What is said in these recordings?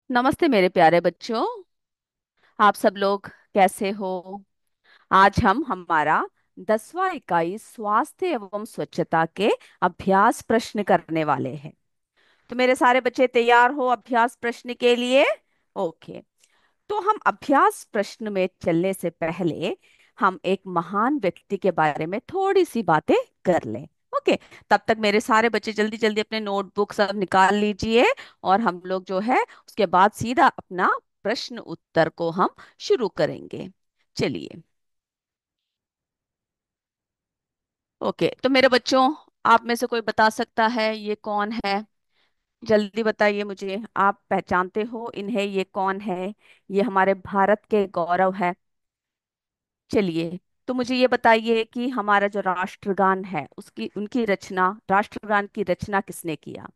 नमस्ते मेरे प्यारे बच्चों। आप सब लोग कैसे हो? आज हम हमारा 10वां इकाई स्वास्थ्य एवं स्वच्छता के अभ्यास प्रश्न करने वाले हैं। तो मेरे सारे बच्चे तैयार हो अभ्यास प्रश्न के लिए? ओके। तो हम अभ्यास प्रश्न में चलने से पहले हम एक महान व्यक्ति के बारे में थोड़ी सी बातें कर लें। ओके। तब तक मेरे सारे बच्चे जल्दी जल्दी अपने नोटबुक सब निकाल लीजिए और हम लोग जो है उसके बाद सीधा अपना प्रश्न उत्तर को हम शुरू करेंगे। चलिए। ओके, तो मेरे बच्चों, आप में से कोई बता सकता है ये कौन है? जल्दी बताइए मुझे, आप पहचानते हो इन्हें? ये कौन है? ये हमारे भारत के गौरव है। चलिए। तो मुझे ये बताइए कि हमारा जो राष्ट्रगान है उसकी उनकी रचना, राष्ट्रगान की रचना किसने किया?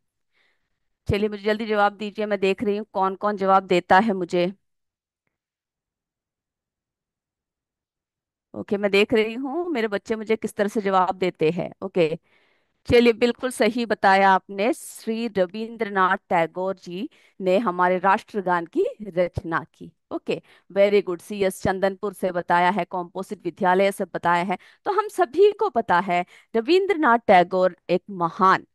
चलिए मुझे जल्दी जवाब दीजिए, मैं देख रही हूँ कौन कौन जवाब देता है मुझे। ओके, मैं देख रही हूँ मेरे बच्चे मुझे किस तरह से जवाब देते हैं। ओके। चलिए, बिल्कुल सही बताया आपने। श्री रविंद्रनाथ टैगोर जी ने हमारे राष्ट्रगान की रचना की। Okay. Very good. CS Chandanpur से बताया है, कॉम्पोजिट विद्यालय से बताया है। तो हम सभी को पता है रविंद्रनाथ टैगोर एक महान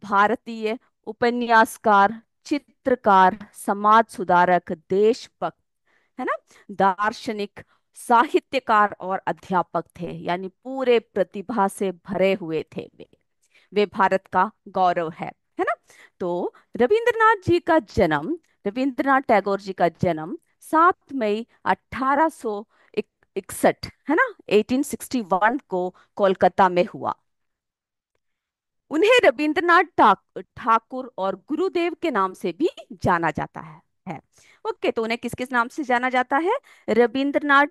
भारतीय उपन्यासकार, चित्रकार, समाज सुधारक, देशभक्त, है ना, दार्शनिक, साहित्यकार और अध्यापक थे। यानी पूरे प्रतिभा से भरे हुए थे वे भारत का गौरव है ना। तो रविंद्रनाथ जी का जन्म, रविंद्रनाथ टैगोर जी का जन्म 7 मई 1861, है ना, 1861 को कोलकाता में हुआ। उन्हें रविंद्रनाथ ठाकुर और गुरुदेव के नाम से भी जाना जाता है। ओके, तो उन्हें किस किस नाम से जाना जाता है? रविंद्रनाथ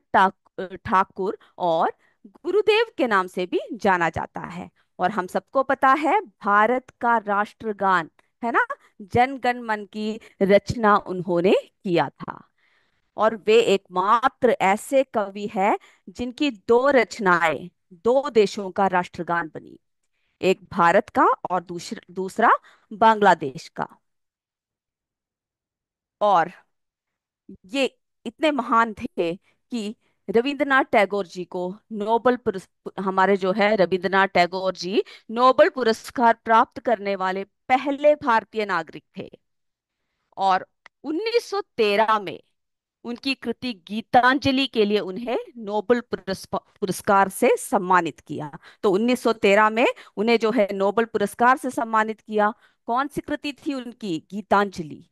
ठाकुर और गुरुदेव के नाम से भी जाना जाता है। और हम सबको पता है भारत का राष्ट्रगान, है ना, जन गण मन की रचना उन्होंने किया था। और वे एकमात्र ऐसे कवि है जिनकी दो रचनाएं दो देशों का राष्ट्रगान बनी। एक भारत का और दूसरा दूसरा बांग्लादेश का। और ये इतने महान थे कि रविंद्रनाथ टैगोर जी को हमारे जो है रविंद्रनाथ टैगोर जी नोबेल पुरस्कार प्राप्त करने वाले पहले भारतीय नागरिक थे। और 1913 में उनकी कृति गीतांजलि के लिए उन्हें नोबेल पुरस्कार से सम्मानित किया। तो 1913 में उन्हें जो है नोबेल पुरस्कार से सम्मानित किया। कौन सी कृति थी उनकी? गीतांजलि।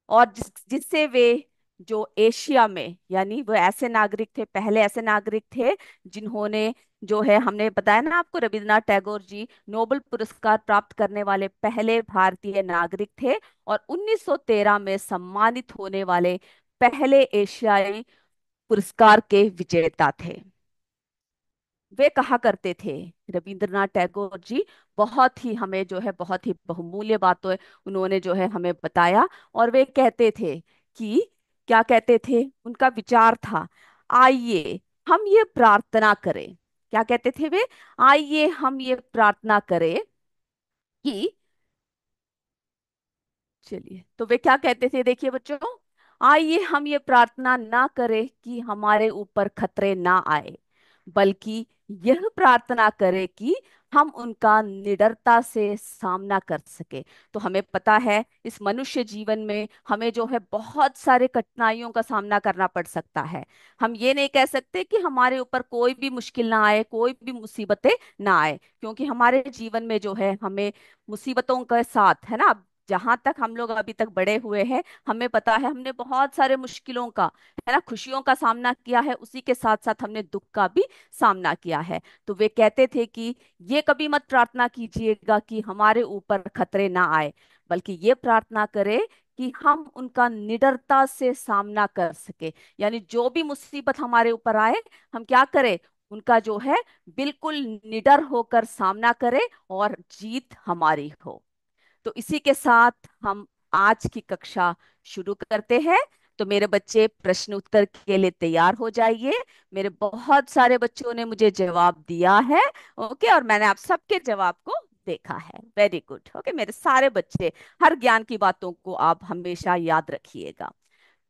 और जिससे वे जो एशिया में, यानी वो ऐसे नागरिक थे, पहले ऐसे नागरिक थे जिन्होंने, जो है हमने बताया ना आपको, रविंद्रनाथ टैगोर जी नोबेल पुरस्कार प्राप्त करने वाले पहले भारतीय नागरिक थे। और 1913 में सम्मानित होने वाले पहले एशियाई पुरस्कार के विजेता थे। वे कहा करते थे, रविंद्रनाथ टैगोर जी, बहुत ही हमें जो है बहुत ही बहुमूल्य बातें उन्होंने जो है हमें बताया। और वे कहते थे कि, क्या कहते थे? उनका विचार था, आइए हम ये प्रार्थना करें। क्या कहते थे वे? आइए हम ये प्रार्थना करें कि, चलिए, तो वे क्या कहते थे देखिए बच्चों, आइए हम ये प्रार्थना ना करें कि हमारे ऊपर खतरे ना आए, बल्कि यह प्रार्थना करें कि हम उनका निडरता से सामना कर सके। तो हमें पता है इस मनुष्य जीवन में हमें जो है बहुत सारे कठिनाइयों का सामना करना पड़ सकता है। हम ये नहीं कह सकते कि हमारे ऊपर कोई भी मुश्किल ना आए, कोई भी मुसीबतें ना आए, क्योंकि हमारे जीवन में जो है हमें मुसीबतों के साथ, है ना, जहां तक हम लोग अभी तक बड़े हुए हैं हमें पता है हमने बहुत सारे मुश्किलों का, है ना, खुशियों का सामना किया है, उसी के साथ साथ हमने दुख का भी सामना किया है। तो वे कहते थे कि ये कभी मत प्रार्थना कीजिएगा कि हमारे ऊपर खतरे ना आए, बल्कि ये प्रार्थना करें कि हम उनका निडरता से सामना कर सके। यानी जो भी मुसीबत हमारे ऊपर आए, हम क्या करें? उनका जो है बिल्कुल निडर होकर सामना करें और जीत हमारी हो। तो इसी के साथ हम आज की कक्षा शुरू करते हैं। तो मेरे बच्चे प्रश्न उत्तर के लिए तैयार हो जाइए। मेरे बहुत सारे बच्चों ने मुझे जवाब दिया है। ओके, और मैंने आप सबके जवाब को देखा है। Very good. ओके मेरे सारे बच्चे, हर ज्ञान की बातों को आप हमेशा याद रखिएगा।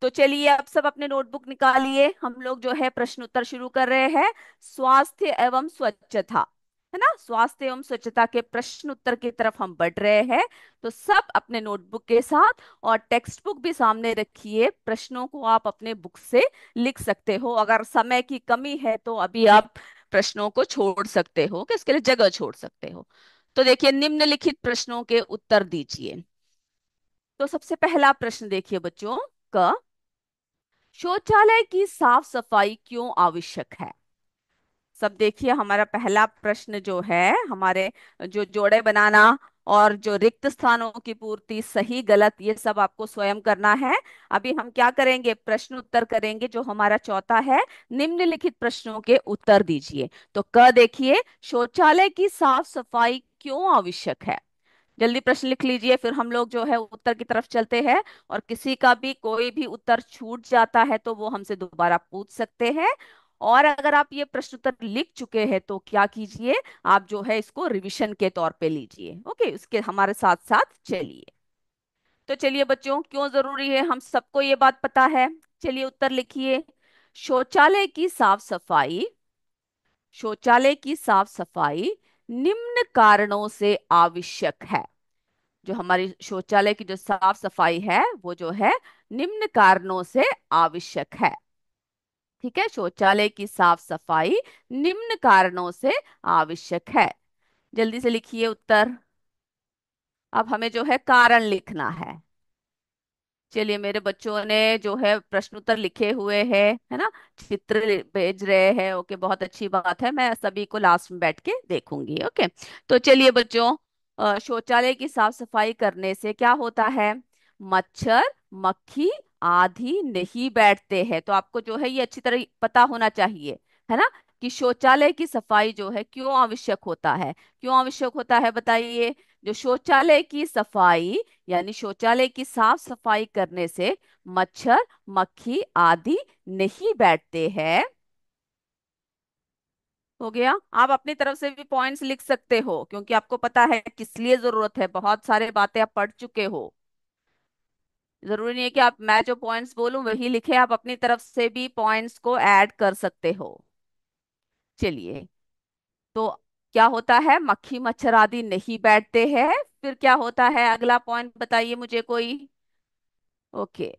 तो चलिए अब सब अपने नोटबुक निकालिए, हम लोग जो है प्रश्न उत्तर शुरू कर रहे हैं। स्वास्थ्य एवं स्वच्छता, है ना, स्वास्थ्य एवं स्वच्छता के प्रश्न उत्तर की तरफ हम बढ़ रहे हैं। तो सब अपने नोटबुक के साथ और टेक्स्ट बुक भी सामने रखिए, प्रश्नों को आप अपने बुक से लिख सकते हो। अगर समय की कमी है तो अभी आप प्रश्नों को छोड़ सकते हो, कि इसके लिए जगह छोड़ सकते हो। तो देखिए, निम्नलिखित प्रश्नों के उत्तर दीजिए। तो सबसे पहला प्रश्न देखिए बच्चों, क शौचालय की साफ सफाई क्यों आवश्यक है। सब देखिए, हमारा पहला प्रश्न जो है, हमारे जो जोड़े बनाना और जो रिक्त स्थानों की पूर्ति, सही गलत ये सब आपको स्वयं करना है। अभी हम क्या करेंगे, प्रश्न उत्तर करेंगे। जो हमारा चौथा है, निम्नलिखित प्रश्नों के उत्तर दीजिए। तो क देखिए, शौचालय की साफ सफाई क्यों आवश्यक है। जल्दी प्रश्न लिख लीजिए, फिर हम लोग जो है उत्तर की तरफ चलते हैं। और किसी का भी कोई भी उत्तर छूट जाता है तो वो हमसे दोबारा पूछ सकते हैं। और अगर आप ये प्रश्न उत्तर लिख चुके हैं तो क्या कीजिए, आप जो है इसको रिवीजन के तौर पे लीजिए। ओके, उसके हमारे साथ साथ चलिए। तो चलिए बच्चों, क्यों जरूरी है, हम सबको ये बात पता है। चलिए उत्तर लिखिए। शौचालय की साफ सफाई, शौचालय की साफ सफाई निम्न कारणों से आवश्यक है। जो हमारी शौचालय की जो साफ सफाई है वो जो है निम्न कारणों से आवश्यक है। ठीक है, शौचालय की साफ सफाई निम्न कारणों से आवश्यक है। जल्दी से लिखिए उत्तर। अब हमें जो है कारण लिखना है। चलिए, मेरे बच्चों ने जो है प्रश्न उत्तर लिखे हुए हैं, है ना, चित्र भेज रहे हैं। ओके, बहुत अच्छी बात है, मैं सभी को लास्ट में बैठ के देखूंगी। ओके, तो चलिए बच्चों, शौचालय की साफ सफाई करने से क्या होता है, मच्छर मक्खी आदि नहीं बैठते हैं। तो आपको जो है ये अच्छी तरह पता होना चाहिए, है ना, कि शौचालय की सफाई जो है क्यों आवश्यक होता है। क्यों आवश्यक होता है बताइए। जो शौचालय की सफाई, यानी शौचालय की साफ सफाई करने से मच्छर मक्खी आदि नहीं बैठते हैं। हो गया। आप अपनी तरफ से भी पॉइंट्स लिख सकते हो, क्योंकि आपको पता है किस लिए जरूरत है, बहुत सारे बातें आप पढ़ चुके हो। जरूरी नहीं है कि आप मैं जो पॉइंट्स बोलूं वही लिखे, आप अपनी तरफ से भी पॉइंट्स को ऐड कर सकते हो। चलिए, तो क्या होता है, मक्खी मच्छर आदि नहीं बैठते हैं। फिर क्या होता है, अगला पॉइंट बताइए मुझे कोई। ओके,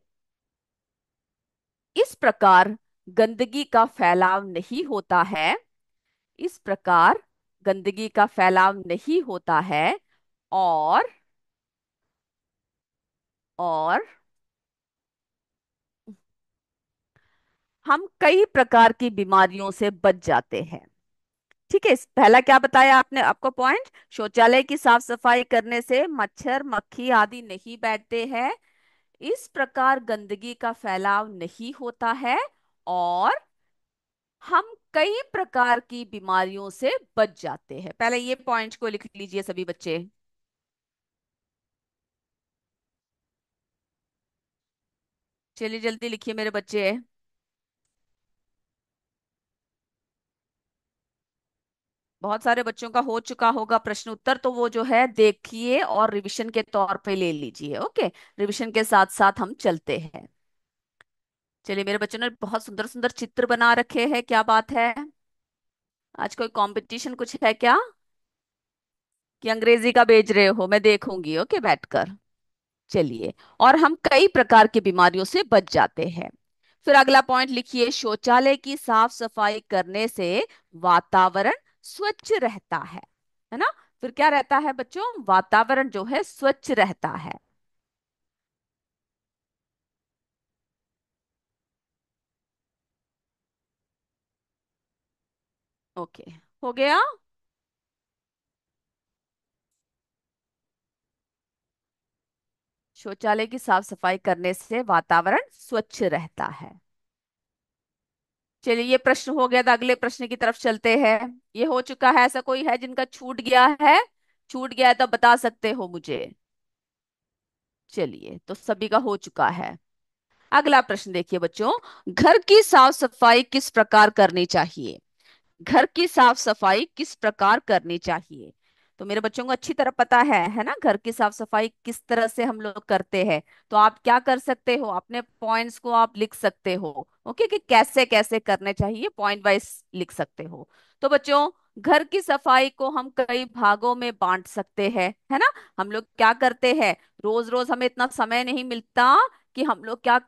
इस प्रकार गंदगी का फैलाव नहीं होता है। इस प्रकार गंदगी का फैलाव नहीं होता है। और और हम कई प्रकार की बीमारियों से बच जाते हैं। ठीक है, पहला क्या बताया आपने, आपको पॉइंट, शौचालय की साफ सफाई करने से मच्छर मक्खी आदि नहीं बैठते हैं। इस प्रकार गंदगी का फैलाव नहीं होता है। और हम कई प्रकार की बीमारियों से बच जाते हैं। पहले ये पॉइंट को लिख लीजिए सभी बच्चे। चलिए जल्दी लिखिए मेरे बच्चे। बहुत सारे बच्चों का हो चुका होगा प्रश्न उत्तर, तो वो जो है देखिए और रिवीजन के तौर पे ले लीजिए। ओके, रिवीजन के साथ साथ हम चलते हैं। चलिए, मेरे बच्चों ने बहुत सुंदर सुंदर चित्र बना रखे हैं, क्या बात है। आज कोई कंपटीशन कुछ है क्या, कि अंग्रेजी का भेज रहे हो, मैं देखूंगी ओके बैठकर। चलिए, और हम कई प्रकार की बीमारियों से बच जाते हैं। फिर अगला पॉइंट लिखिए, शौचालय की साफ सफाई करने से वातावरण स्वच्छ रहता है ना। फिर क्या रहता है बच्चों, वातावरण जो है स्वच्छ रहता है। ओके, हो गया। शौचालय की साफ सफाई करने से वातावरण स्वच्छ रहता है। चलिए, ये प्रश्न हो गया, तो अगले प्रश्न की तरफ चलते हैं। ये हो चुका है, ऐसा कोई है जिनका छूट गया है, छूट गया है तो बता सकते हो मुझे। चलिए, तो सभी का हो चुका है। अगला प्रश्न देखिए बच्चों, घर की साफ सफाई किस प्रकार करनी चाहिए। घर की साफ सफाई किस प्रकार करनी चाहिए। तो मेरे बच्चों को अच्छी तरह पता है ना, घर की साफ सफाई किस तरह से हम लोग करते हैं। तो आप क्या कर सकते हो, अपने पॉइंट्स को आप लिख सकते हो, ओके, कि कैसे कैसे करने चाहिए, पॉइंट वाइज लिख सकते हो। तो बच्चों, घर की सफाई को हम कई भागों में बांट सकते हैं, है ना। हम लोग क्या करते हैं, रोज रोज हमें इतना समय नहीं मिलता कि हम लोग क्या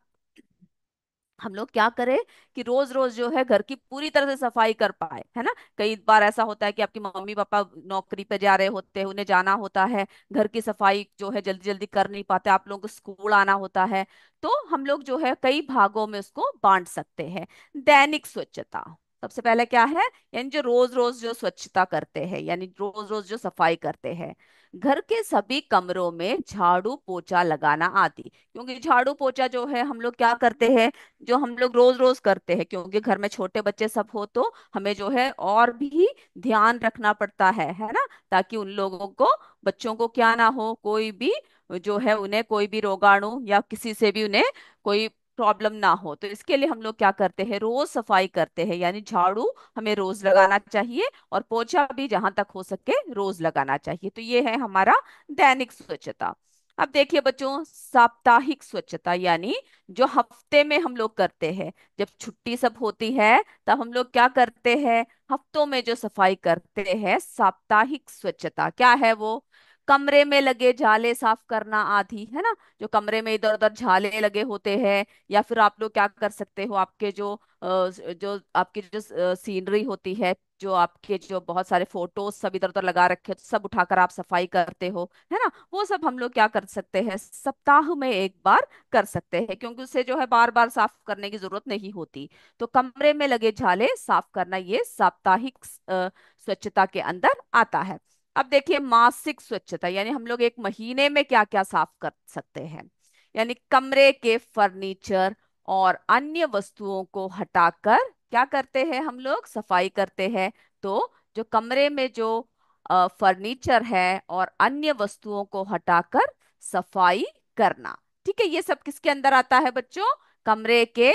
करें कि रोज रोज जो है घर की पूरी तरह से सफाई कर पाए, है ना। कई बार ऐसा होता है कि आपकी मम्मी पापा नौकरी पे जा रहे होते हैं, उन्हें जाना होता है, घर की सफाई जो है जल्दी जल्दी कर नहीं पाते, आप लोगों को स्कूल आना होता है। तो हम लोग जो है कई भागों में उसको बांट सकते हैं। दैनिक स्वच्छता सबसे पहले क्या है, यानी जो रोज रोज जो स्वच्छता करते हैं, यानी रोज रोज जो सफाई करते हैं। घर के सभी कमरों में झाड़ू पोछा लगाना आदि, क्योंकि झाड़ू पोछा जो है हम लोग क्या करते हैं, जो हम लोग रोज रोज करते हैं, क्योंकि घर में छोटे बच्चे सब हो तो हमें जो है और भी ध्यान रखना पड़ता है ना, ताकि उन लोगों को, बच्चों को क्या ना हो, कोई भी जो है उन्हें कोई भी रोगाणु या किसी से भी उन्हें कोई प्रॉब्लम ना हो। तो इसके लिए हम लोग क्या करते हैं, रोज सफाई करते हैं, यानी झाड़ू हमें रोज लगाना चाहिए और पोछा भी जहां तक हो सके रोज लगाना चाहिए। तो ये है हमारा दैनिक स्वच्छता। अब देखिए बच्चों, साप्ताहिक स्वच्छता यानी जो हफ्ते में हम लोग करते हैं, जब छुट्टी सब होती है तब हम लोग क्या करते हैं, हफ्तों में जो सफाई करते हैं, साप्ताहिक स्वच्छता क्या है वो, कमरे में लगे जाले साफ करना आदि, है ना। जो कमरे में इधर उधर झाले लगे होते हैं, या फिर आप लोग क्या कर सकते हो, आपके जो आपकी जो सीनरी होती है, जो आपके जो बहुत सारे फोटोज सब इधर उधर लगा रखे हो, तो सब उठाकर आप सफाई करते हो, है ना। वो सब हम लोग क्या कर सकते हैं, सप्ताह में एक बार कर सकते हैं, क्योंकि उससे जो है बार बार साफ करने की जरूरत नहीं होती। तो कमरे में लगे झाले साफ करना ये साप्ताहिक स्वच्छता के अंदर आता है। अब देखिए मासिक स्वच्छता, यानी हम लोग एक महीने में क्या क्या साफ कर सकते हैं, यानी कमरे के फर्नीचर और अन्य वस्तुओं को हटाकर क्या करते हैं, हम लोग सफाई करते हैं। तो जो कमरे में जो फर्नीचर है और अन्य वस्तुओं को हटाकर सफाई करना, ठीक है, ये सब किसके अंदर आता है बच्चों, कमरे के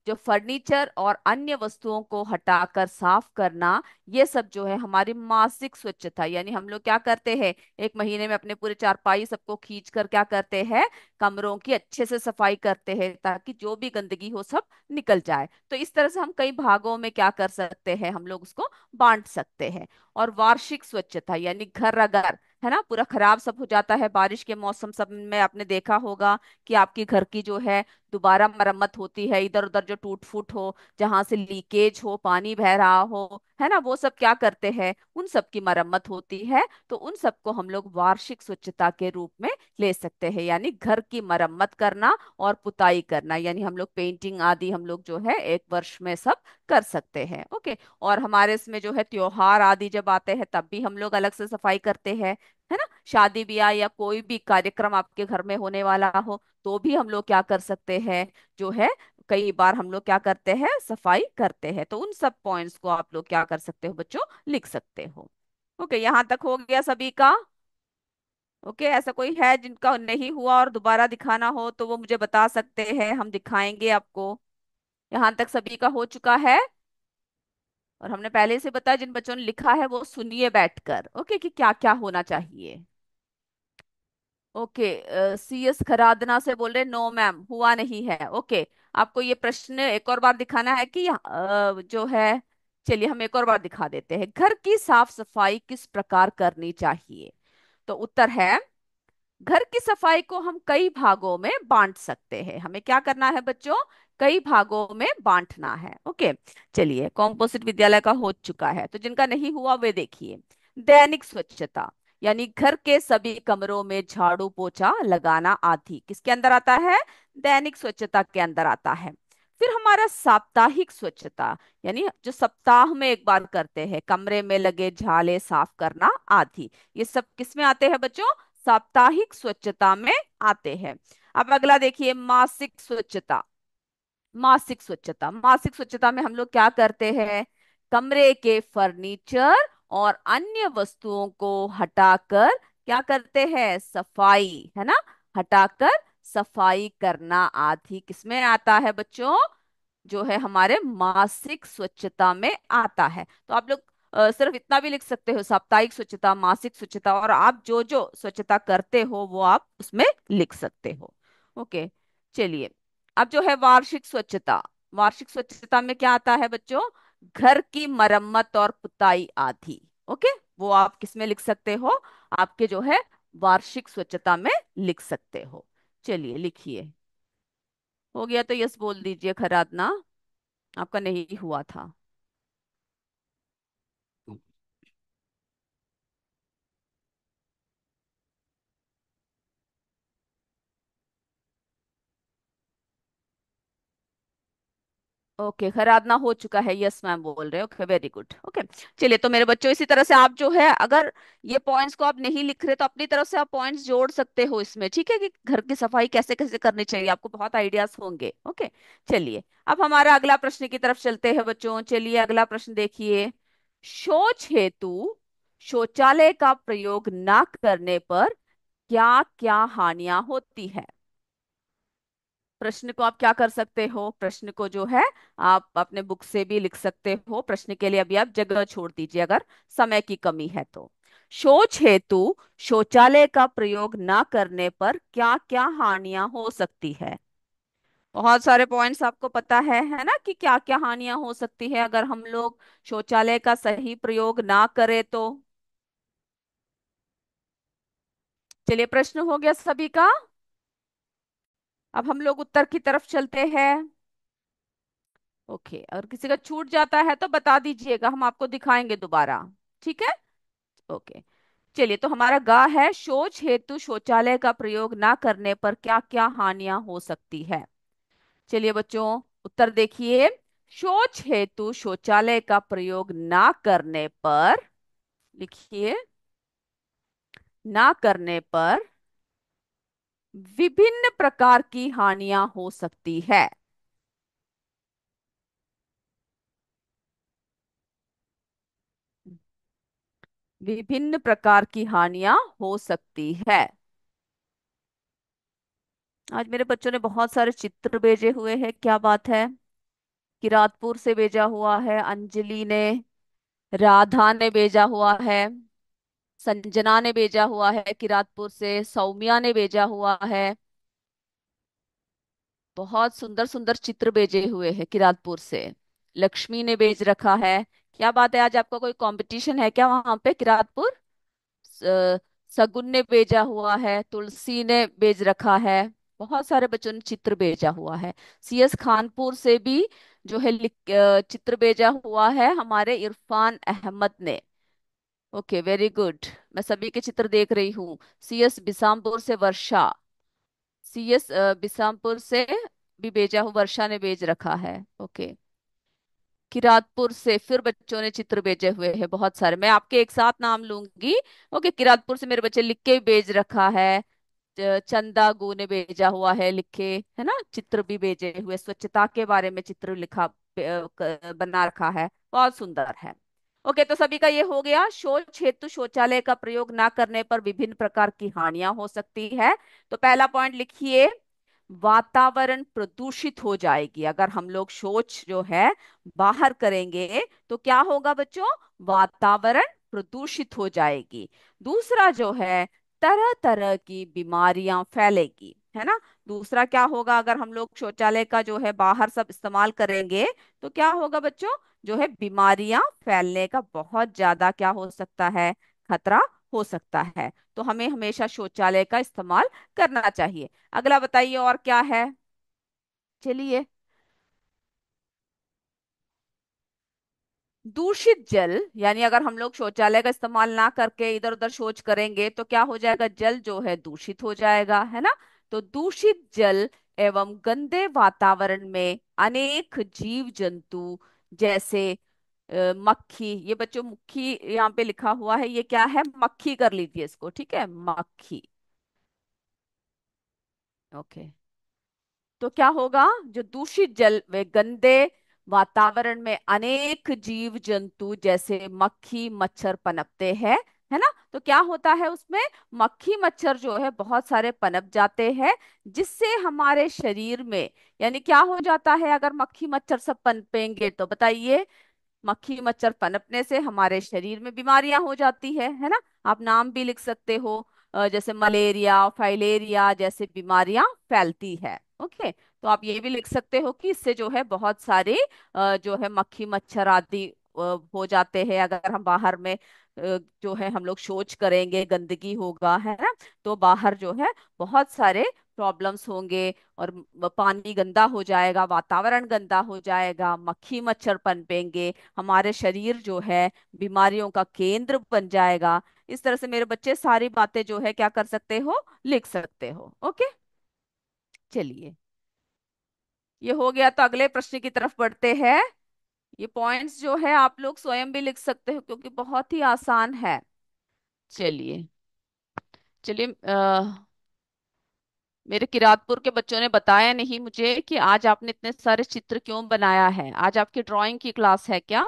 जो फर्नीचर और अन्य वस्तुओं को हटाकर साफ करना, ये सब जो है हमारी मासिक स्वच्छता। यानी हम लोग क्या करते हैं, एक महीने में अपने पूरे चारपाई सबको खींच कर क्या करते हैं, कमरों की अच्छे से सफाई करते हैं, ताकि जो भी गंदगी हो सब निकल जाए। तो इस तरह से हम कई भागों में क्या कर सकते हैं, हम लोग उसको बांट सकते हैं। और वार्षिक स्वच्छता यानी घर अगर है ना पूरा खराब सब हो जाता है बारिश के मौसम सब में, आपने देखा होगा कि आपकी घर की जो है दोबारा मरम्मत होती है, इधर उधर जो टूट फूट हो, जहां से लीकेज हो, पानी बह रहा हो, है ना, वो सब क्या करते हैं, उन सब की मरम्मत होती है। तो उन सबको हम लोग वार्षिक स्वच्छता के रूप में ले सकते हैं, यानी घर की मरम्मत करना और पुताई करना, यानी हम लोग पेंटिंग आदि हम लोग जो है एक वर्ष में सब कर सकते हैं, ओके। और हमारे इसमें जो है त्योहार आदि जब आते हैं तब भी हम लोग अलग से सफाई करते हैं, है ना। शादी ब्याह या कोई भी कार्यक्रम आपके घर में होने वाला हो तो भी हम लोग क्या कर सकते हैं, जो है कई बार हम लोग क्या करते हैं, सफाई करते हैं। तो उन सब पॉइंट्स को आप लोग क्या कर सकते हो बच्चों, लिख सकते हो। ओके, यहाँ तक हो गया सभी का। ओके, ऐसा कोई है जिनका नहीं हुआ और दोबारा दिखाना हो तो वो मुझे बता सकते हैं, हम दिखाएंगे आपको। यहाँ तक सभी का हो चुका है। और हमने पहले से बताया, जिन बच्चों ने लिखा है वो सुनिए बैठकर, ओके, कि क्या क्या होना चाहिए। ओके, CS खरादना से बोल रहे नो मैम हुआ नहीं है, ओके। आपको ये प्रश्न एक और बार दिखाना है कि जो है, चलिए हम एक और बार दिखा देते हैं, घर की साफ सफाई किस प्रकार करनी चाहिए। तो उत्तर है, घर की सफाई को हम कई भागों में बांट सकते हैं। हमें क्या करना है बच्चों, कई भागों में बांटना है, ओके। चलिए, कॉम्पोजिट विद्यालय का हो चुका है, तो जिनका नहीं हुआ वे देखिए। दैनिक स्वच्छता यानी घर के सभी कमरों में झाड़ू पोछा लगाना आदि किसके अंदर आता है, दैनिक स्वच्छता के अंदर आता है। फिर हमारा साप्ताहिक स्वच्छता, यानी जो सप्ताह में एक बार करते हैं, कमरे में लगे झाले साफ करना आदि, ये सब किस में आते हैं बच्चों, साप्ताहिक स्वच्छता में आते हैं। अब अगला देखिए, मासिक स्वच्छता। मासिक स्वच्छता में हम लोग क्या करते हैं, कमरे के फर्नीचर और अन्य वस्तुओं को हटाकर क्या करते हैं, सफाई, है ना, हटाकर सफाई करना आदि किसमें आता है बच्चों, जो है हमारे मासिक स्वच्छता में आता है। तो आप लोग सिर्फ इतना भी लिख सकते हो, साप्ताहिक स्वच्छता, मासिक स्वच्छता, और आप जो जो स्वच्छता करते हो वो आप उसमें लिख सकते हो। ओके, चलिए। अब जो है वार्षिक स्वच्छता। वार्षिक स्वच्छता में क्या आता है बच्चों? घर की मरम्मत और पुताई आदि। ओके, वो आप किस में लिख सकते हो? आपके जो है वार्षिक स्वच्छता में लिख सकते हो। चलिए लिखिए। हो गया तो यस बोल दीजिए, खरादना। आपका नहीं हुआ था। ओके, खरादना हो चुका है, यस मैम बोल रहे हो। Okay, very good. ओके, चलिए तो मेरे बच्चों, इसी तरह से आप जो है, अगर ये पॉइंट्स को आप नहीं लिख रहे तो अपनी तरफ से आप पॉइंट्स जोड़ सकते हो इसमें, ठीक है? कि घर की सफाई कैसे कैसे करनी चाहिए, आपको बहुत आइडियाज होंगे। ओके, चलिए अब हमारा अगला प्रश्न की तरफ चलते हैं बच्चों। चलिए अगला प्रश्न देखिए। शौच हेतु शौचालय का प्रयोग ना करने पर क्या क्या हानियां होती है? प्रश्न को आप क्या कर सकते हो? प्रश्न को जो है आप अपने बुक से भी लिख सकते हो। प्रश्न के लिए अभी आप जगह छोड़ दीजिए अगर समय की कमी है तो। शौच हेतु शौचालय का प्रयोग ना करने पर क्या क्या हानियां हो सकती है? बहुत सारे पॉइंट्स आपको पता है ना, कि क्या क्या हानियां हो सकती है अगर हम लोग शौचालय का सही प्रयोग ना करें तो। चलिए, प्रश्न हो गया सभी का। अब हम लोग उत्तर की तरफ चलते हैं। ओके, और किसी का छूट जाता है तो बता दीजिएगा, हम आपको दिखाएंगे दोबारा। ठीक है। ओके, चलिए तो हमारा गा है, शौच हेतु शौचालय का प्रयोग ना करने पर क्या क्या हानियां हो सकती है। चलिए बच्चों, उत्तर देखिए। शौच हेतु शौचालय का प्रयोग ना करने पर, लिखिए, ना करने पर विभिन्न प्रकार की हानियां हो सकती है। विभिन्न प्रकार की हानियां हो सकती है। आज मेरे बच्चों ने बहुत सारे चित्र भेजे हुए हैं, क्या बात है। किरातपुर से भेजा हुआ है अंजलि ने, राधा ने भेजा हुआ है, संजना ने भेजा हुआ है किरातपुर से, सौम्या ने भेजा हुआ है। बहुत सुंदर सुंदर चित्र भेजे हुए हैं किरातपुर से। लक्ष्मी ने भेज रखा है। क्या बात है, आज आपका कोई कंपटीशन है क्या वहां पे किरातपुर? स- सगुन ने भेजा हुआ है, तुलसी ने भेज रखा है। बहुत सारे बच्चों ने चित्र भेजा हुआ है। सीएस खानपुर से भी जो है चित्र भेजा हुआ है हमारे इरफान अहमद ने। Okay, very good. मैं सभी के चित्र देख रही हूँ। सीएस बिसामपुर से वर्षा, सीएस बिसामपुर से भी भेजा हुआ, वर्षा ने भेज रखा है। ओके, किरातपुर से फिर बच्चों ने चित्र भेजे हुए हैं बहुत सारे, मैं आपके एक साथ नाम लूंगी। ओके, किरातपुर से मेरे बच्चे लिख के भी भेज रखा है। चंदा गू ने भेजा हुआ है लिखे, है ना, चित्र भी भेजे हुए, स्वच्छता के बारे में चित्र लिखा, बना रखा है, बहुत सुंदर है। ओके, तो सभी का ये हो गया। शौच हेतु शौचालय का प्रयोग ना करने पर विभिन्न प्रकार की हानियां हो सकती है। तो पहला पॉइंट लिखिए, वातावरण प्रदूषित हो जाएगी। अगर हम लोग शौच जो है बाहर करेंगे तो क्या होगा बच्चों? वातावरण प्रदूषित हो जाएगी। दूसरा जो है, तरह तरह की बीमारियां फैलेगी, है ना। दूसरा क्या होगा, अगर हम लोग शौचालय का जो है बाहर सब इस्तेमाल करेंगे तो क्या होगा बच्चों? जो है बीमारियां फैलने का बहुत ज्यादा क्या हो सकता है? खतरा हो सकता है। तो हमें हमेशा शौचालय का इस्तेमाल करना चाहिए। अगला बताइए और क्या है। चलिए, दूषित जल, यानी अगर हम लोग शौचालय का इस्तेमाल ना करके इधर उधर शौच करेंगे तो क्या हो जाएगा? जल जो है दूषित हो जाएगा, है ना। तो दूषित जल एवं गंदे वातावरण में अनेक जीव जंतु, जैसे मक्खी, ये बच्चों मुक्खी यहाँ पे लिखा हुआ है, ये क्या है? मक्खी कर लीजिए इसको, ठीक है, मक्खी। ओके, तो क्या होगा? जो दूषित जल व गंदे वातावरण में अनेक जीव जंतु जैसे मक्खी मच्छर पनपते हैं, है ना। तो क्या होता है उसमें? मक्खी मच्छर जो है बहुत सारे पनप जाते हैं, जिससे हमारे शरीर में, यानी क्या हो जाता है अगर मक्खी मच्छर सब पनपेंगे तो बताइए? मक्खी मच्छर पनपने से हमारे शरीर में बीमारियां हो जाती है ना। आप नाम भी लिख सकते हो, जैसे मलेरिया, फाइलेरिया जैसे बीमारियां फैलती है। ओके, तो आप ये भी लिख सकते हो कि इससे जो है बहुत सारे जो है मक्खी मच्छर आदि हो जाते हैं। अगर हम बाहर में जो है हम लोग शौच करेंगे, गंदगी होगा, है ना, तो बाहर जो है बहुत सारे प्रॉब्लम्स होंगे, और पानी गंदा हो जाएगा, वातावरण गंदा हो जाएगा, मक्खी मच्छर पनपेंगे, हमारे शरीर जो है बीमारियों का केंद्र बन जाएगा। इस तरह से मेरे बच्चे सारी बातें जो है क्या कर सकते हो, लिख सकते हो। ओके, चलिए, ये हो गया, तो अगले प्रश्न की तरफ बढ़ते हैं। ये पॉइंट्स जो है आप लोग स्वयं भी लिख सकते हो क्योंकि बहुत ही आसान है। चलिए, चलिए, मेरे किरातपुर के बच्चों ने बताया नहीं मुझे कि आज आपने इतने सारे चित्र क्यों बनाया है। आज आपकी ड्राइंग की क्लास है क्या?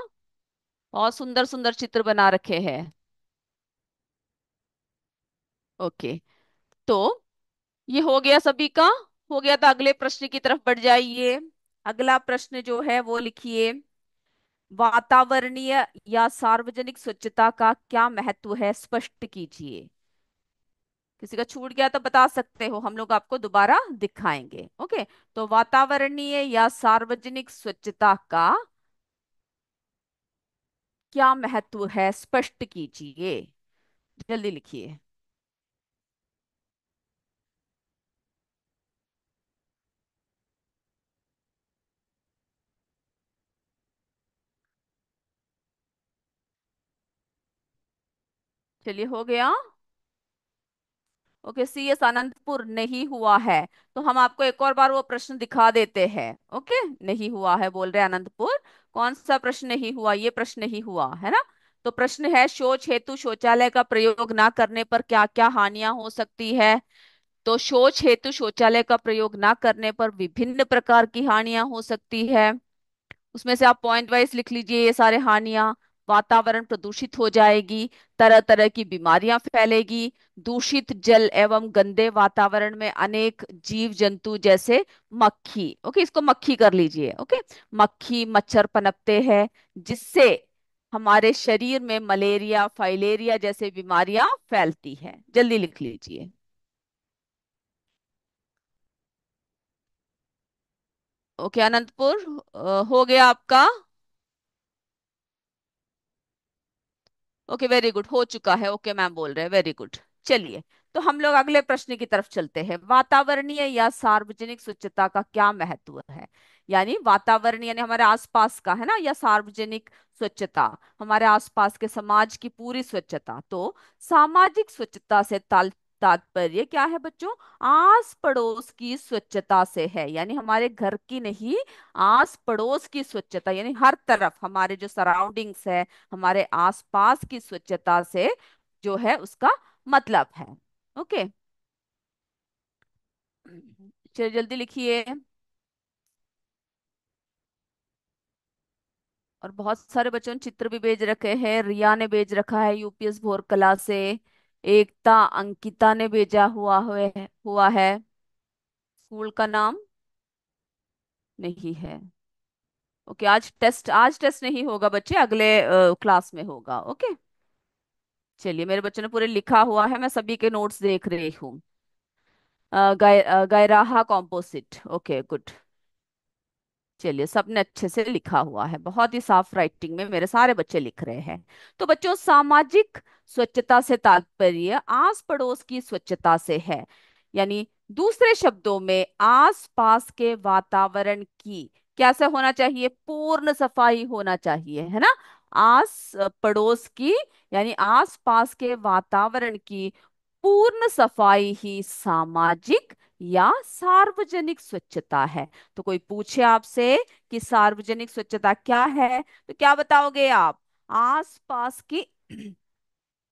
बहुत सुंदर सुंदर चित्र बना रखे हैं। ओके, तो ये हो गया सभी का। हो गया, तो अगले प्रश्न की तरफ बढ़ जाइए। अगला प्रश्न जो है वो लिखिए, वातावरणीय या सार्वजनिक स्वच्छता का क्या महत्व है, स्पष्ट कीजिए। किसी का छूट गया तो बता सकते हो, हम लोग आपको दोबारा दिखाएंगे। ओके, तो वातावरणीय या सार्वजनिक स्वच्छता का क्या महत्व है, स्पष्ट कीजिए। जल्दी लिखिए। चलिए, हो गया। ओके, सी एस अनंतपुर नहीं हुआ है, तो हम आपको एक और बार वो प्रश्न दिखा देते हैं। ओके, नहीं हुआ है बोल रहे हैं अनंतपुर। कौन सा प्रश्न नहीं हुआ? ये प्रश्न नहीं हुआ है ना। तो प्रश्न है, शौच हेतु शौचालय का प्रयोग ना करने पर क्या क्या हानियां हो सकती है। तो शौच हेतु शौचालय का प्रयोग ना करने पर विभिन्न प्रकार की हानियां हो सकती है। उसमें से आप पॉइंट वाइज लिख लीजिए ये सारे हानियां। वातावरण प्रदूषित हो जाएगी, तरह तरह की बीमारियां फैलेगी, दूषित जल एवं गंदे वातावरण में अनेक जीव जंतु जैसे मक्खी, ओके, इसको मक्खी कर लीजिए। ओके, मक्खी मच्छर पनपते हैं, जिससे हमारे शरीर में मलेरिया, फाइलेरिया जैसे बीमारियां फैलती है। जल्दी लिख लीजिए। ओके अनंतपुर, हो गया आपका। ओके, वेरी गुड, हो चुका है। ओके, मैम बोल रहे हैं, वेरी गुड। चलिए, तो हम लोग अगले प्रश्न की तरफ चलते हैं। वातावरणीय या सार्वजनिक स्वच्छता का क्या महत्व है? यानी वातावरण यानी हमारे आसपास का, है ना, या सार्वजनिक स्वच्छता हमारे आसपास के समाज की पूरी स्वच्छता। तो सामाजिक स्वच्छता से तात्पर्य क्या है बच्चों? आस पड़ोस की स्वच्छता से है, यानी हमारे घर की नहीं, आस पड़ोस की स्वच्छता, यानी हर तरफ हमारे जो सराउंडिंग्स है, हमारे आसपास की स्वच्छता से जो है उसका मतलब है। ओके, चलिए जल्दी लिखिए। और बहुत सारे बच्चों ने चित्र भी भेज रखे हैं। रिया ने भेज रखा है यूपीएस भोर कला से। एकता अंकिता ने भेजा हुआ है। स्कूल का नाम नहीं है। ओके, आज टेस्ट नहीं होगा बच्चे, अगले क्लास में होगा। ओके, चलिए, मेरे बच्चों ने पूरे लिखा हुआ है, मैं सभी के नोट्स देख रही हूँ। गैराहा कॉम्पोजिट, ओके गुड। चलिए, सबने अच्छे से लिखा हुआ है, बहुत ही साफ राइटिंग में मेरे सारे बच्चे लिख रहे हैं। तो बच्चों, सामाजिक स्वच्छता से तात्पर्य आस पड़ोस की स्वच्छता से है। यानी दूसरे शब्दों में आस पास के वातावरण की कैसे होना चाहिए, पूर्ण सफाई होना चाहिए, है ना। आस पड़ोस की यानी आस पास के वातावरण की पूर्ण सफाई ही सामाजिक या सार्वजनिक स्वच्छता है। तो कोई पूछे आपसे कि सार्वजनिक स्वच्छता क्या है, तो क्या बताओगे आप? आसपास की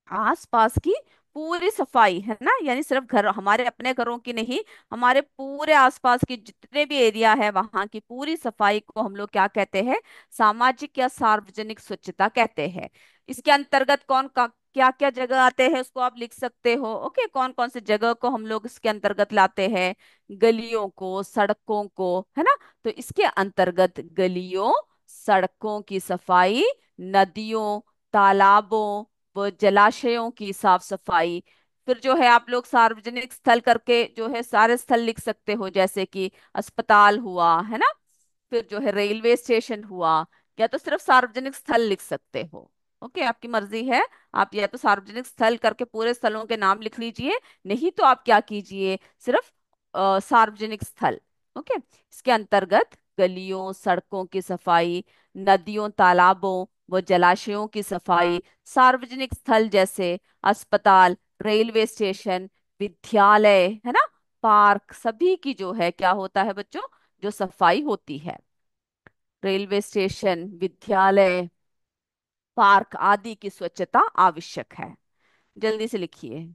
आसपास की पूरी सफाई, है ना, यानी सिर्फ घर, हमारे अपने घरों की नहीं, हमारे पूरे आसपास की जितने भी एरिया है वहां की पूरी सफाई को हम लोग क्या कहते हैं? सामाजिक या सार्वजनिक स्वच्छता कहते हैं। इसके अंतर्गत कौन का क्या क्या जगह आते हैं उसको आप लिख सकते हो। ओके, कौन कौन से जगह को हम लोग इसके अंतर्गत लाते हैं? गलियों को, सड़कों को, है ना। तो इसके अंतर्गत गलियों, सड़कों की सफाई, नदियों, तालाबों व जलाशयों की साफ सफाई। फिर जो है आप लोग सार्वजनिक स्थल करके जो है सारे स्थल लिख सकते हो, जैसे कि अस्पताल हुआ, है ना। फिर जो है रेलवे स्टेशन हुआ, या तो सिर्फ सार्वजनिक स्थल लिख सकते हो। ओके, आपकी मर्जी है। आप या तो सार्वजनिक स्थल करके पूरे स्थलों के नाम लिख लीजिए, नहीं तो आप क्या कीजिए, सिर्फ सार्वजनिक स्थल। ओके, इसके अंतर्गत गलियों, सड़कों की सफाई, नदियों, तालाबों व जलाशयों की सफाई, सार्वजनिक स्थल जैसे अस्पताल, रेलवे स्टेशन, विद्यालय, है ना, पार्क, सभी की जो है क्या होता है बच्चों, जो सफाई होती है। रेलवे स्टेशन, विद्यालय, पार्क आदि की स्वच्छता आवश्यक है। जल्दी से लिखिए।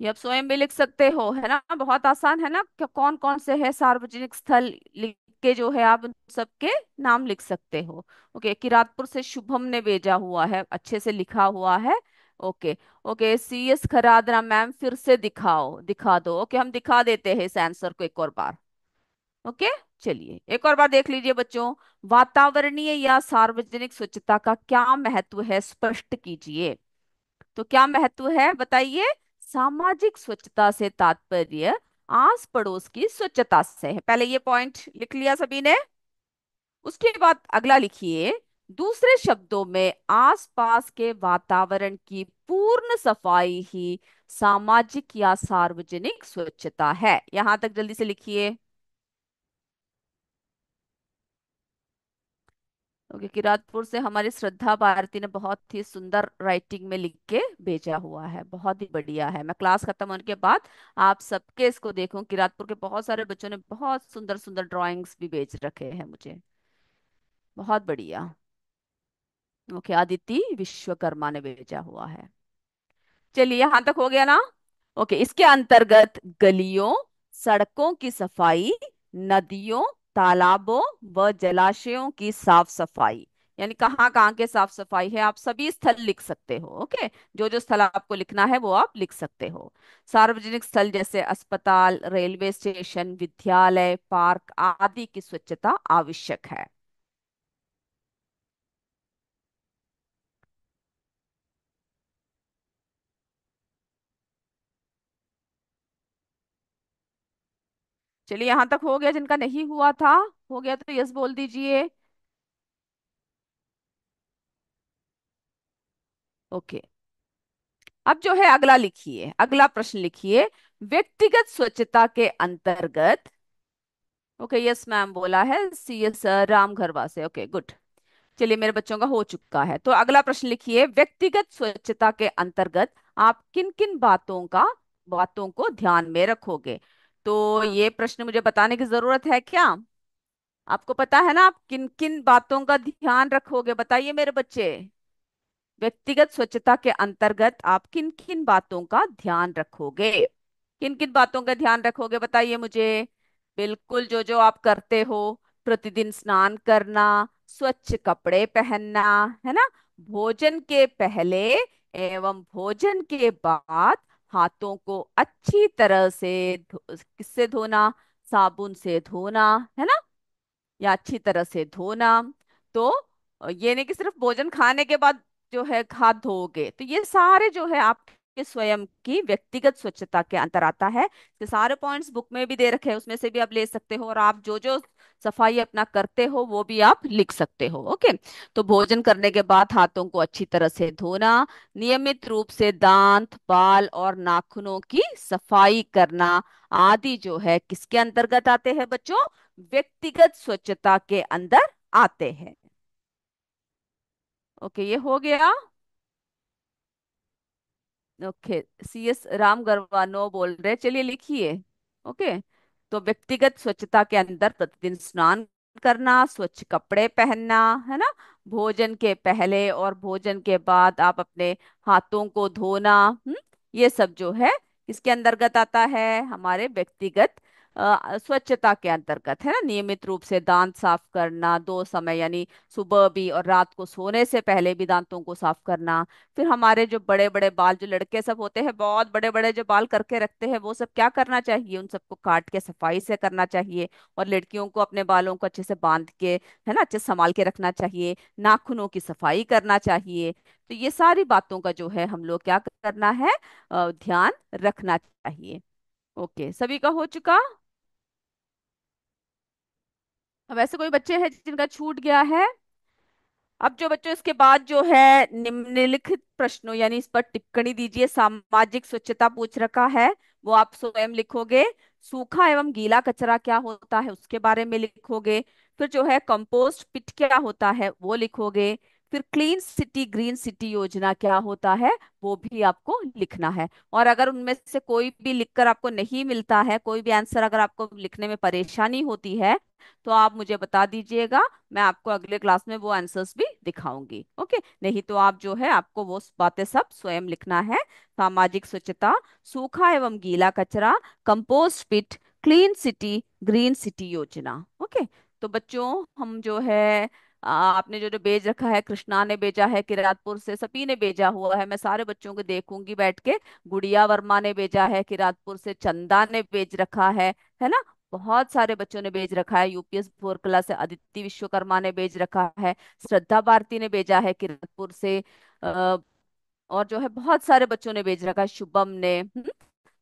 ये आप स्वयं भी लिख सकते हो, है ना, बहुत आसान है ना। कौन कौन से है सार्वजनिक स्थल, लिख के जो है आप उन सबके नाम लिख सकते हो। ओके, किरातपुर से शुभम ने भेजा हुआ है, अच्छे से लिखा हुआ है। ओके। ओके, CS खरादरा मैम फिर से दिखाओ, दिखा दो। ओके, हम दिखा देते हैं इस आंसर को एक और बार। ओके, चलिए एक और बार देख लीजिए बच्चों। वातावरणीय या सार्वजनिक स्वच्छता का क्या महत्व है, स्पष्ट कीजिए। तो क्या महत्व है बताइए। सामाजिक स्वच्छता से तात्पर्य आस पड़ोस की स्वच्छता से है। पहले ये पॉइंट लिख लिया सभी ने। उसके बाद अगला लिखिए। दूसरे शब्दों में आसपास के वातावरण की पूर्ण सफाई ही सामाजिक या सार्वजनिक स्वच्छता है। यहां तक जल्दी से लिखिए। क्योंकि किरातपुर से हमारी श्रद्धा भारती ने बहुत ही सुंदर राइटिंग में लिख के भेजा हुआ है, बहुत ही बढ़िया है। मैं क्लास खत्म होने के बाद आप सबके इसको देखूं। किरातपुर के बहुत सारे बच्चों ने बहुत सुंदर सुंदर ड्राइंग्स भी भेज रखे हैं मुझे, बहुत बढ़िया। ओके, आदिति विश्वकर्मा ने भेजा हुआ है। चलिए यहां तक हो गया ना। ओके, इसके अंतर्गत गलियों, सड़कों की सफाई, नदियों, तालाबों व जलाशयों की साफ सफाई, यानी कहाँ कहाँ के साफ सफाई है, आप सभी स्थल लिख सकते हो। ओके, जो जो स्थल आपको लिखना है वो आप लिख सकते हो। सार्वजनिक स्थल जैसे अस्पताल, रेलवे स्टेशन, विद्यालय, पार्क आदि की स्वच्छता आवश्यक है। चलिए यहां तक हो गया, जिनका नहीं हुआ था, हो गया तो यस बोल दीजिए। ओके, अब जो है अगला लिखिए, अगला प्रश्न लिखिए। व्यक्तिगत स्वच्छता के अंतर्गत। ओके, यस मैम बोला है, CS राम घरवा से। Okay, good. चलिए मेरे बच्चों का हो चुका है, तो अगला प्रश्न लिखिए। व्यक्तिगत स्वच्छता के अंतर्गत आप किन किन बातों को ध्यान में रखोगे। तो ये प्रश्न मुझे बताने की जरूरत है क्या। आपको पता है ना आप किन किन बातों का ध्यान रखोगे, बताइए मेरे बच्चे। व्यक्तिगत स्वच्छता के अंतर्गत आप किन किन बातों का ध्यान रखोगे, किन किन बातों का ध्यान रखोगे बताइए मुझे। बिल्कुल, जो जो आप करते हो, प्रतिदिन स्नान करना, स्वच्छ कपड़े पहनना, है ना, भोजन के पहले एवं भोजन के बाद हाथों को अच्छी तरह से किससे धोना, साबुन से धोना, है ना, या अच्छी तरह से धोना। तो ये नहीं कि सिर्फ भोजन खाने के बाद जो है हाथ धोओगे, तो ये सारे जो है आपके स्वयं की व्यक्तिगत स्वच्छता के अंतर आता है। ये सारे पॉइंट्स बुक में भी दे रखे हैं, उसमें से भी आप ले सकते हो, और आप जो जो सफाई अपना करते हो वो भी आप लिख सकते हो। ओके, तो भोजन करने के बाद हाथों को अच्छी तरह से धोना, नियमित रूप से दांत, बाल और नाखूनों की सफाई करना आदि जो है किसके अंतर्गत आते हैं बच्चों, व्यक्तिगत स्वच्छता के अंदर आते हैं। ओके, ये हो गया। ओके, CS राम गरवानो बोल रहे, चलिए लिखिए। ओके, तो व्यक्तिगत स्वच्छता के अंदर प्रतिदिन स्नान करना, स्वच्छ कपड़े पहनना, है ना, भोजन के पहले और भोजन के बाद आप अपने हाथों को धोना, ये सब जो है किसके अंतर्गत आता है, हमारे व्यक्तिगत स्वच्छता के अंतर्गत है ना, नियमित रूप से दांत साफ करना, 2 समय यानी सुबह भी और रात को सोने से पहले भी दांतों को साफ करना। फिर हमारे जो बड़े बड़े बाल, जो लड़के सब होते हैं बहुत बड़े बड़े जो बाल करके रखते हैं, वो सब क्या करना चाहिए, उन सबको काट के सफाई से करना चाहिए। और लड़कियों को अपने बालों को अच्छे से बांध के, है ना, अच्छे से संभाल के रखना चाहिए। नाखूनों की सफाई करना चाहिए। तो ये सारी बातों का जो है हम लोग क्या करना है, ध्यान रखना चाहिए। ओके, सभी का हो चुका। अब ऐसे कोई बच्चे हैं जिनका छूट गया है? अब जो बच्चों इसके बाद जो है निम्नलिखित प्रश्नों यानी इस पर टिप्पणी दीजिए। सामाजिक स्वच्छता पूछ रखा है, वो आप स्वयं लिखोगे। सूखा एवं गीला कचरा क्या होता है उसके बारे में लिखोगे। फिर जो है कंपोस्ट पिट क्या होता है वो लिखोगे। फिर क्लीन सिटी ग्रीन सिटी योजना क्या होता है वो भी आपको लिखना है। और अगर उनमें से कोई भी लिखकर आपको नहीं मिलता है, कोई भी आंसर अगर आपको लिखने में परेशानी होती है, तो आप मुझे बता दीजिएगा। मैं आपको अगले क्लास में वो आंसर्स भी दिखाऊंगी। ओके, नहीं तो आप जो है आपको वो बातें सब स्वयं लिखना है। सामाजिक स्वच्छता, सूखा एवं गीला कचरा, compost pit, clean city green city योजना। ओके, तो बच्चों हम जो है आपने जो जो भेज रखा है, कृष्णा ने भेजा है किरातपुर से, सभी ने भेजा हुआ है, मैं सारे बच्चों को देखूंगी बैठ के। गुड़िया वर्मा ने भेजा है किरातपुर से, चंदा ने भेज रखा है ना। बहुत सारे बच्चों ने भेज रखा है। यूपीएस 4 क्लास से अदिति विश्वकर्मा ने भेज रखा है। श्रद्धा भारती ने भेजा है किरतपुर से। आ, और जो है बहुत सारे बच्चों ने भेज रखा है, शुभम ने,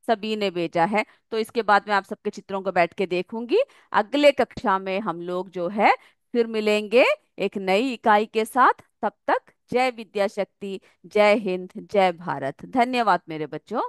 सभी ने भेजा है। तो इसके बाद मैं आप सबके चित्रों को बैठ के देखूंगी। अगले कक्षा में हम लोग जो है फिर मिलेंगे एक नई इकाई के साथ। तब तक जय विद्या शक्ति, जय हिंद, जय भारत। धन्यवाद मेरे बच्चों।